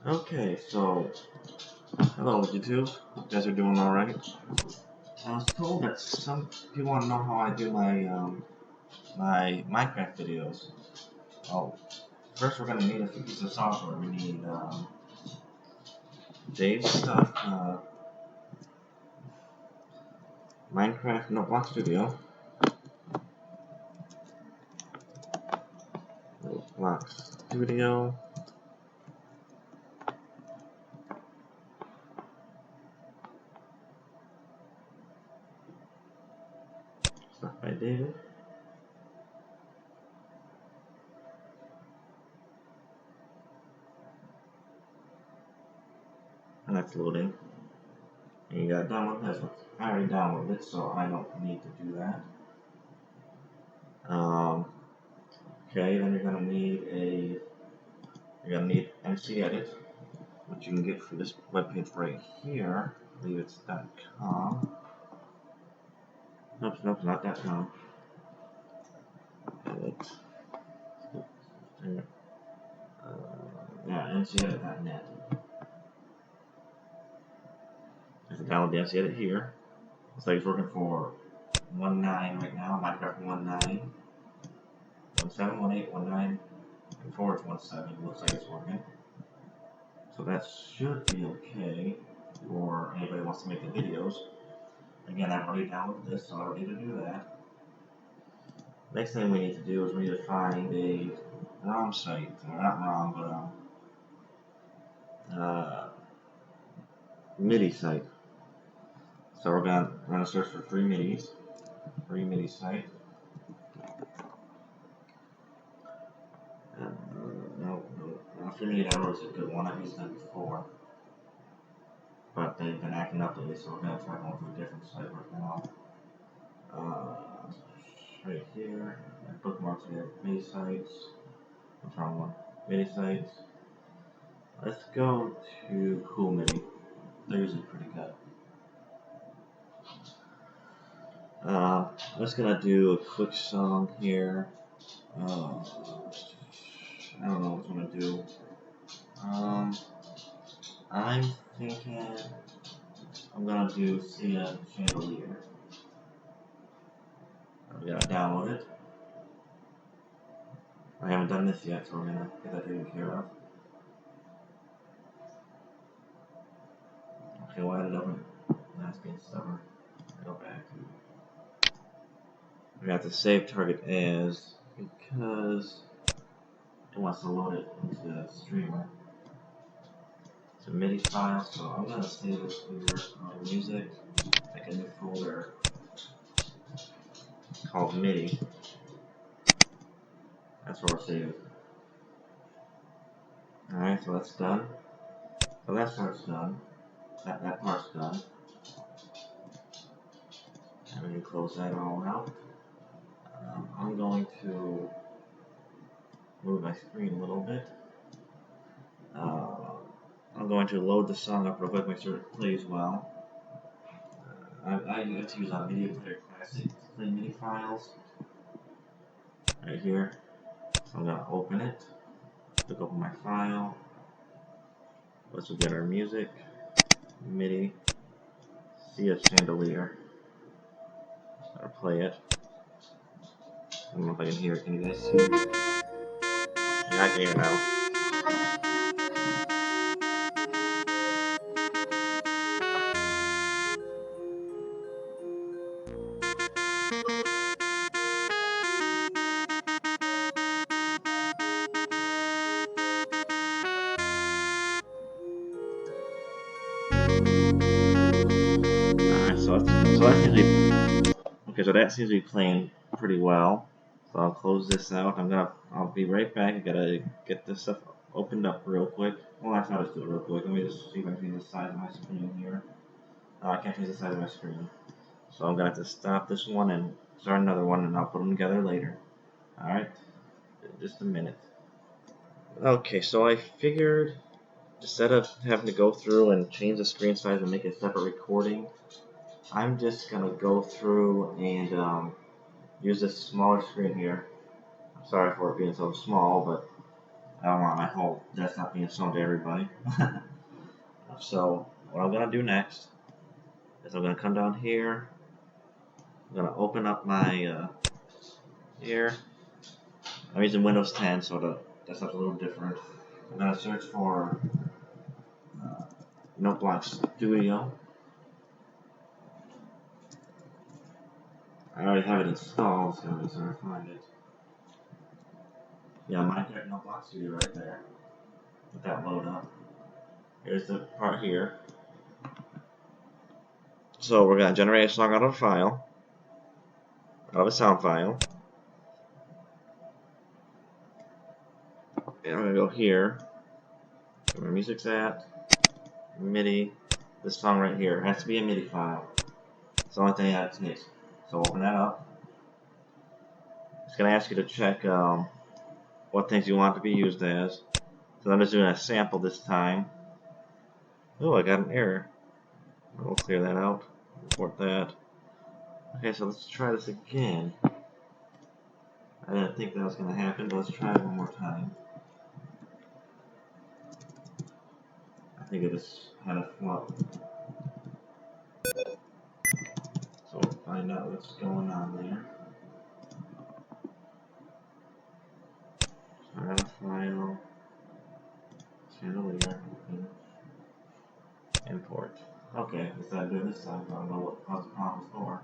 Okay, so hello YouTube. You guys are doing all right. I was told that some people want to know how I do my Minecraft videos. Oh, first we're gonna need a few pieces of software. We need Dave's stuff, Minecraft Noteblock Studio, Noteblock Studio. Stuff by David. And that's loading. And you gotta download this one. I already downloaded it, so I don't need to do that. Okay, then you're gonna need MC Edit, which you can get from this webpage right here. I believe it's .com. Nope, not .com. Edit. Yeah, MCEdit.net. I can download the MC Edit here. Looks like it's working for 1.9 right now. Minecraft 1.9, 1.7, 1.8, 1.9, and 4 is 1.7. Looks like it's working. So that should be okay for anybody who wants to make the videos. Again, I've already downloaded this, so I don't need to do that. Next thing we need to do is we need to find a ROM site, or not ROM, but MIDI site. So we're gonna search for free MIDI site. No, free MIDI download is a good one. I've used them before, but they've been acting up lately, so we're gonna try going to a different site right now. Right here, bookmarks here, MIDI sites. What's wrong one? MIDI sites. Let's go to Cool MIDI. They're usually pretty good. I'm just gonna do a quick song here. I don't know what I'm gonna do. I'm thinking I'm gonna do Chandeler. We gotta download it. I haven't done this yet, so we're gonna get that taken care of. Okay, why did it open? That's being stubborn. Go back. We have to save target as because it wants to load it into the streamer. It's a MIDI file, so I'm gonna save it here on music, make a new folder called MIDI. That's where we'll save it. Alright, so that's done. So that part's done. That part's done. And we can close that all out. I'm going to move my screen a little bit. I'm going to load the song up real quick, make sure it plays well. I get to use a Media Player Classic to play MIDI files. Right here. So I'm going to open it. Look up my file. Let's get our music. MIDI. See a chandelier. I'll play it. I don't know if I can hear it. Can you guys see it? Yeah, I can hear it now. Alright, so that's usually okay. So that seems to be playing pretty well. So I'll close this out. I'll be right back. I gotta get this stuff opened up real quick. Well, I'll just do it real quick. Let me just see if I can change the size of my screen here. I can't change the size of my screen. So I'm gonna have to stop this one and start another one, and I'll put them together later. Alright, just a minute. Okay, so I figured instead of having to go through and change the screen size and make a separate recording, I'm just gonna go through and use this smaller screen here. I'm sorry for it being so small, but I don't want my whole desktop being shown to everybody. So what I'm gonna do next is I'm gonna come down here. I'm gonna open up my here. I'm using Windows 10, so the desktop's a little different. I'm gonna search for Noteblock Studio. I already have it installed, so I'm gonna find it. Yeah, Minecraft Noteblock Studio right there. Let that load up. Here's the part here. So we're gonna generate a song out of a file, out of a sound file. And I'm gonna go here. Where music's at, MIDI. This song right here has to be a MIDI file. It's the only thing that it takes. So open that up. It's gonna ask you to check what things you want to be used as. So I'm just doing a sample this time. Oh, I got an error. We'll clear that out. Report that. Okay, so let's try this again. I didn't think that was gonna happen, but let's try it one more time. I think it just had a flop. So we'll find out what's going on there. Add a file. Chandeler. Import. Okay, instead of doing this time, I don't know what caused the problem before.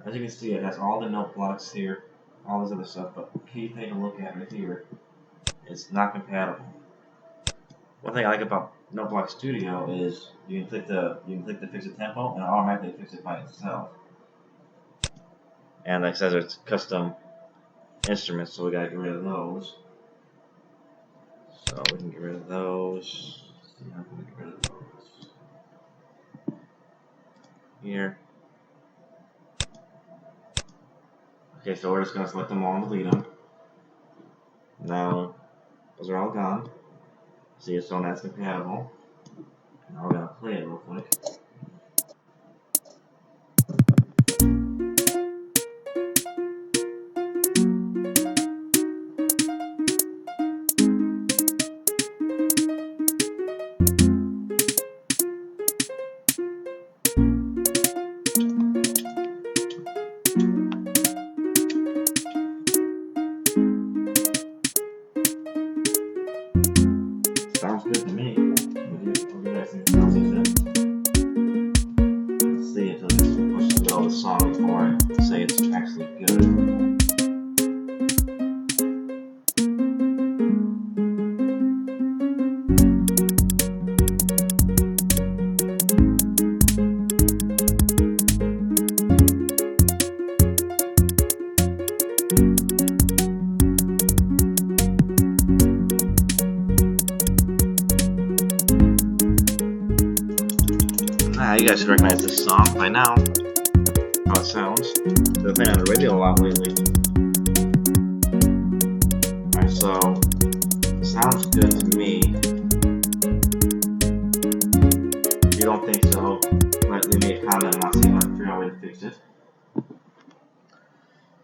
As you can see, it has all the note blocks here, all this other stuff, but the key thing to look at right here, it's not compatible. One thing I like about Noteblock Studio is you can click the fix it tempo and it automatically fixes it by itself. And like it says, it's custom instruments, so we gotta get rid of those. So we can get rid of those. Let's see how can we get rid of those. Here. Okay, so we're just gonna select them all and delete them. Now those are all gone. See, it's showing that's compatible. Now we're gonna play it real quick. Sounds good to me. What do you guys think? Sounds good. Let's see until this pushes the middle of the song before I say it's actually good. You guys should recognize this song by now. How it sounds. Been playing on the radio a lot lately. Alright, so sounds good to me. If you don't think so, leave me a comment and I'll see if I can figure out a way to fix it.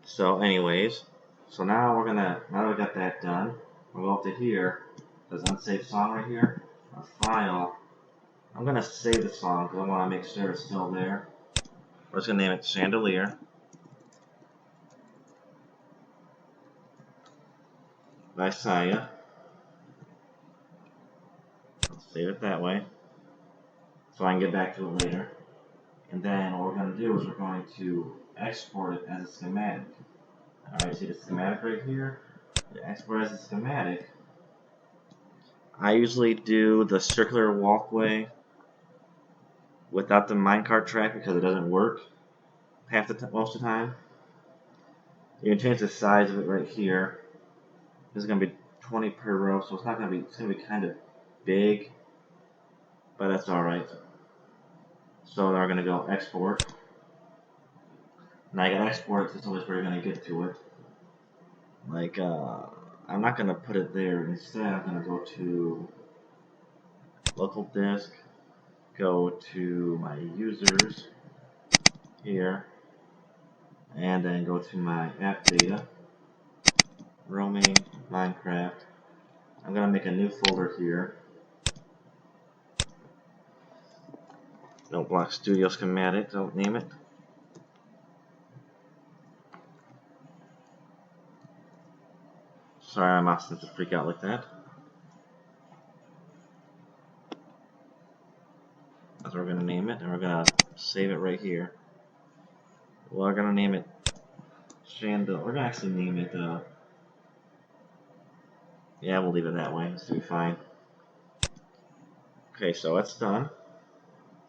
So anyways, so now we're gonna, now that we got that done, we'll go up to here. There's unsaved song right here. A file. I'm gonna save the song because I want to make sure it's still there. We're just gonna name it Chandeler by Saya. Let's save it that way so I can get back to it later. And then what we're gonna do is we're going to export it as a schematic. Alright, see the schematic right here? To export as a schematic, I usually do the circular walkway without the minecart track because it doesn't work most of the time. You can change the size of it right here. This is gonna be 20 per row, so it's not gonna be. It's gonna be kind of big, but that's all right. So now we're gonna go export. Now you gotta export it to where you're gonna get to it. Like I'm not gonna put it there. Instead, I'm gonna go to local disk. Go to my users here, and then go to my app data, roaming, Minecraft, I'm gonna make a new folder here. No Block Studio Schematics, I'll name it. Sorry, my mouse doesn't freak out like that. That's what we're gonna name it, and we're gonna save it right here. We're gonna name it Chandeler. We're gonna actually name it. Yeah, we'll leave it that way. This will be fine. Okay, so that's done.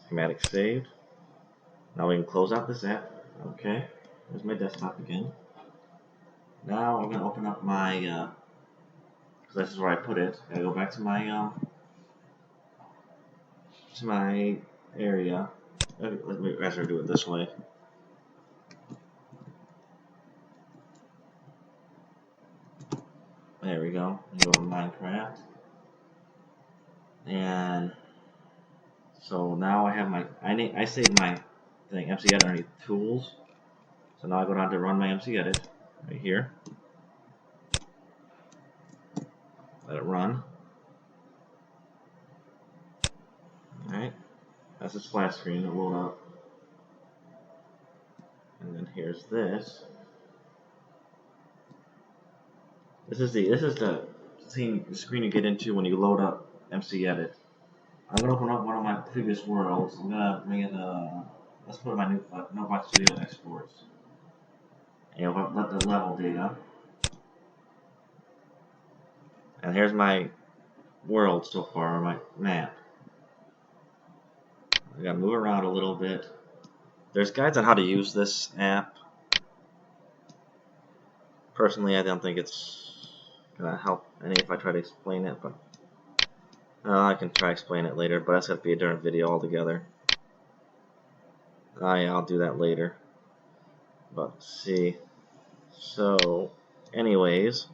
Schematic saved. Now we can close out this app. Okay, there's my desktop again. Now I'm gonna open up my, because this is where I put it. I gotta go back to my area. Let me actually do it this way. There we go. Go to Minecraft, and so now I have my. I saved my thing MC Edit underneath Tools. So now I go down to Run my MC Edit right here. Let it run. Alright, that's a splash screen to load up. And then here's this. This is the screen you get into when you load up MC Edit. I'm gonna open up one of my previous worlds. I'm gonna bring it. Let's put my new Notebook Studio exports. And let the level data. And here's my world so far, my map. I gotta move around a little bit. There's guides on how to use this app. Personally, I don't think it's gonna help any if I try to explain it, but I can try to explain it later, but that's gonna be a different video altogether. Yeah, I'll do that later. But see, so anyways,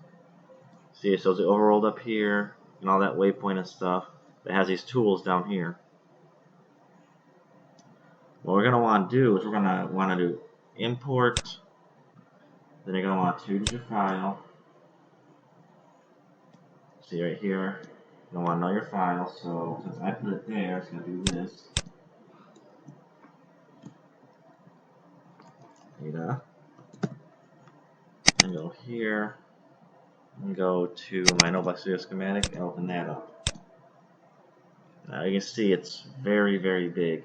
see, so the overworld up here and all that waypoint and stuff. It has these tools down here. What we're gonna want to do is we're gonna want to do import. Then you're gonna want to choose your file. See right here, you want to know your file. So since I put it there, it's gonna do this. Data. And go here. And go to my Notebook Studio schematic and open that up. Now you can see it's very, very big.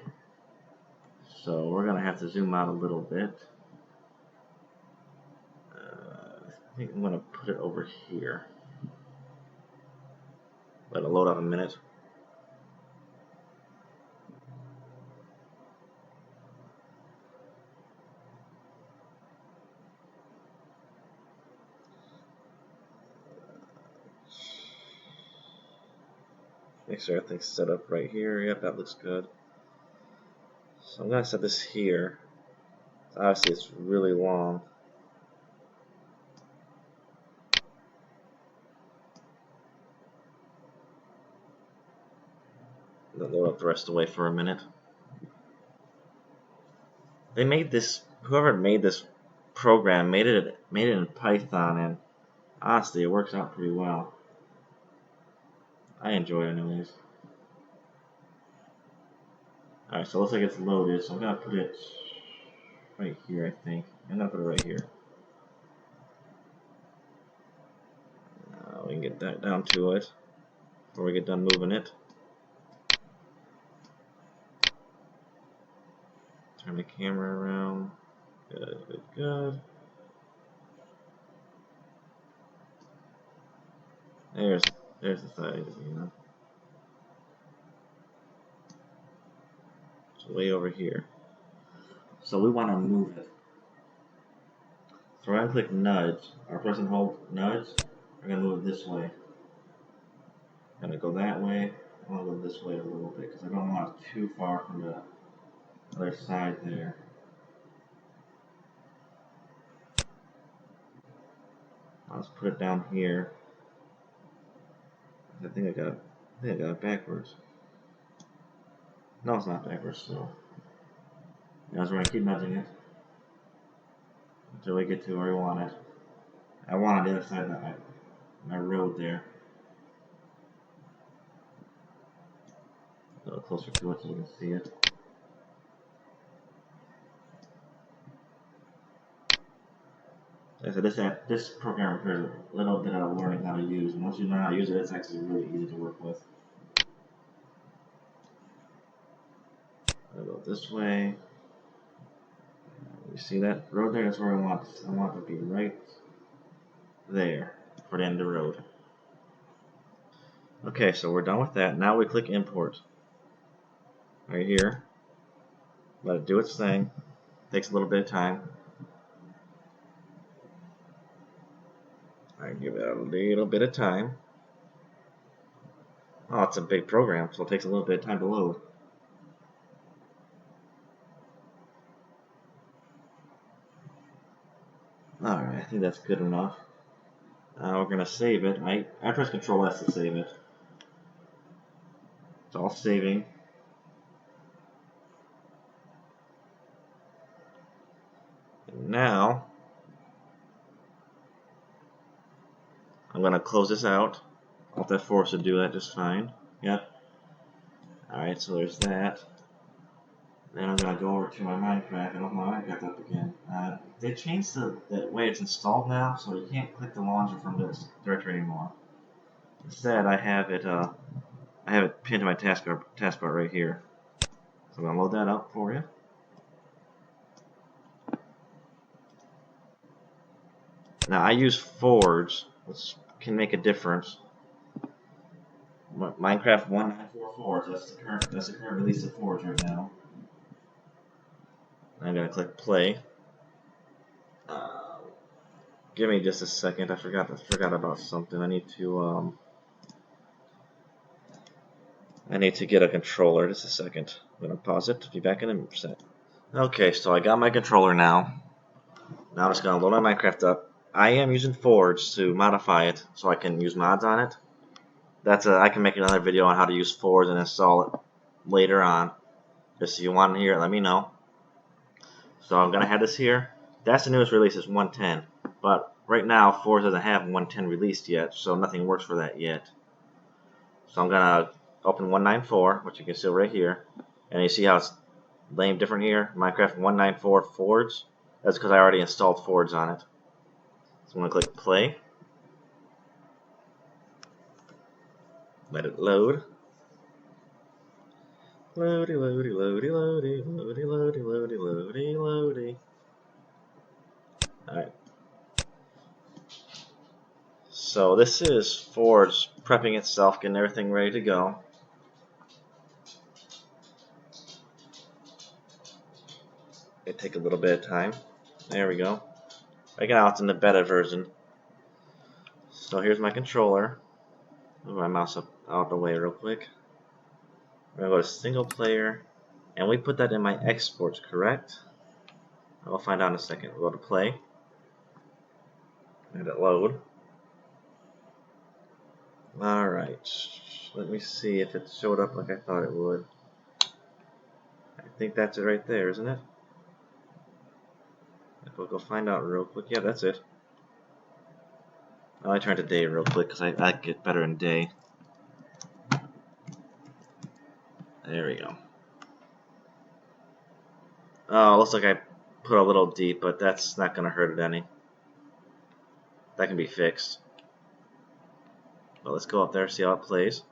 So we're gonna have to zoom out a little bit. I think I'm gonna put it over here. Let it load up a minute. Make sure everything's set up right here. Yep, that looks good. So I'm gonna set this here. Obviously, it's really long. Let it load up the rest of the way for a minute. They made this. Whoever made this program made it in Python, and honestly, it works out pretty well. I enjoy it anyways. Alright, so it looks like it's loaded, so I'm gonna put it right here, I think. I'm gonna put it right here. We can get that down to it before we get done moving it. Turn the camera around. Good, good, good. There's the size, you know. It's way over here. So we want to move it. So we're going to click nudge. Our person hold nudge. We're going to move it this way. I'm going to go that way. I want to go this way a little bit because I don't want it too far from the other side there. Let's put it down here. I think I got it backwards. No, it's not backwards, so now we're going to keep nudging it until we get to where we want it. I want it on the other side of my road there. A little closer to it so you can see it. Like I said, this program requires a little bit of learning how to use. And once you learn how to use it, it's actually really easy to work with. I'll go this way. You see that road there? That's where I want it to be, right there for the end of the road. Okay, so we're done with that. Now we click import. Right here. Let it do its thing. Takes a little bit of time. I give it a little bit of time. Oh, it's a big program, so it takes a little bit of time to load. Alright, I think that's good enough. Now we're going to save it. I press Control S to save it. It's all saving. And now, I'm going to close this out. Alt F4 should do that just fine. Yep. Alright, so there's that. Then I'm going to go over to my Minecraft and open my Minecraft up again. They changed the way it's installed now, so you can't click the launcher from this directory anymore. Instead, I have it pinned to my taskbar right here. So I'm going to load that up for you. Now I use Forge, which can make a difference. Minecraft 1944, that's the current release of Forge right now. I'm gonna click play. Give me just a second. I forgot about something. I need to get a controller. Just a second. I'm gonna pause it. Be back in a second. Okay, so I got my controller now. Now I'm just gonna load my Minecraft up. I am using Forge to modify it, so I can use mods on it. I can make another video on how to use Forge and install it later on. Just if you want to hear it, let me know. So I'm gonna have this here. That's the newest release, is 110. But right now, Forge doesn't have 110 released yet, so nothing works for that yet. So I'm gonna open 194, which you can see right here, and you see how it's named different here. Minecraft 194 Forge. That's because I already installed Forge on it. So I'm gonna click play. Let it load. Loady, loady, loady, loady, loady, loady, loady, loady, loady. Alright. So this is Forge prepping itself, getting everything ready to go. It take a little bit of time. There we go. Right now it's in the beta version. So here's my controller. Move my mouse up out of the way real quick. We're gonna go to single player, and we put that in my exports, correct? I'll find out in a second. We'll go to play. Let it load. Alright. Let me see if it showed up like I thought it would. I think that's it right there, isn't it? We'll go find out real quick. Yeah, that's it. I turn to day real quick because I get better in day. There we go. Oh, looks like I put a little deep, but that's not going to hurt it any. That can be fixed. Well, let's go up there, see how it plays.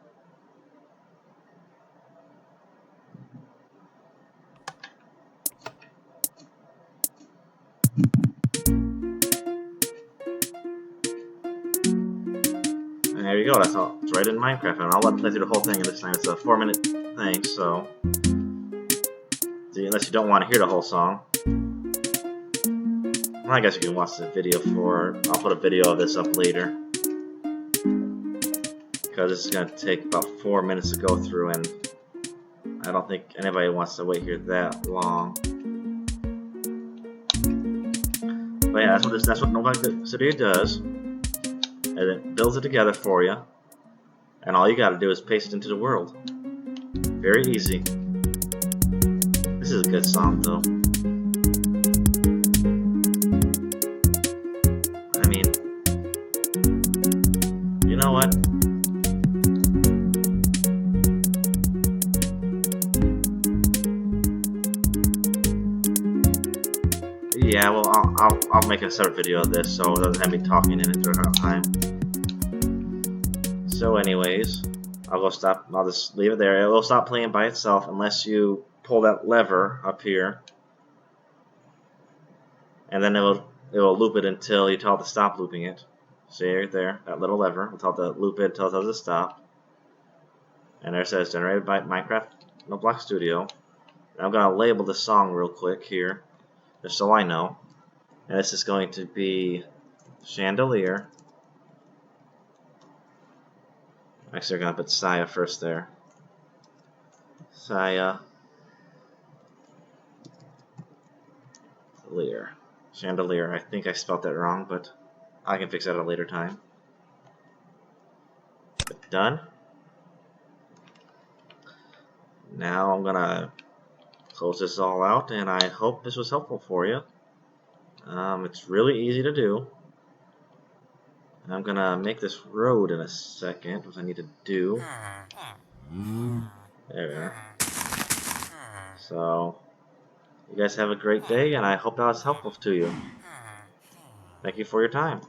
And there you go, that's all. It's right in Minecraft, and I'll let it play through the whole thing, and this time it's a 4-minute thing, so unless you don't want to hear the whole song. Well, I guess you can watch the video I'll put a video of this up later. Because this is going to take about 4 minutes to go through, and I don't think anybody wants to wait here that long. But yeah, that's what Notebook Studio does. And it builds it together for you. And all you got to do is paste it into the world. Very easy. This is a good song, though. I mean, you know what? Yeah, well, I'll make a separate video of this so it doesn't have me talking in it throughout time. So anyways, I'll just leave it there. It will stop playing by itself unless you pull that lever up here. And then it will loop it until you tell it to stop looping it. See right there, that little lever. We'll tell it to loop it until it tells it to stop. And there it says generated by Minecraft Block Studio. And I'm gonna label the song real quick here, just so I know. And this is going to be Chandelier. Actually, we're gonna put Saya first there. Saya Lear. Chandelier. I think I spelled that wrong, but I can fix that at a later time. But done. Now I'm gonna close this all out, and I hope this was helpful for you. It's really easy to do. I'm gonna make this road in a second, which I need to do. There we are. So, you guys have a great day, and I hope that was helpful to you. Thank you for your time.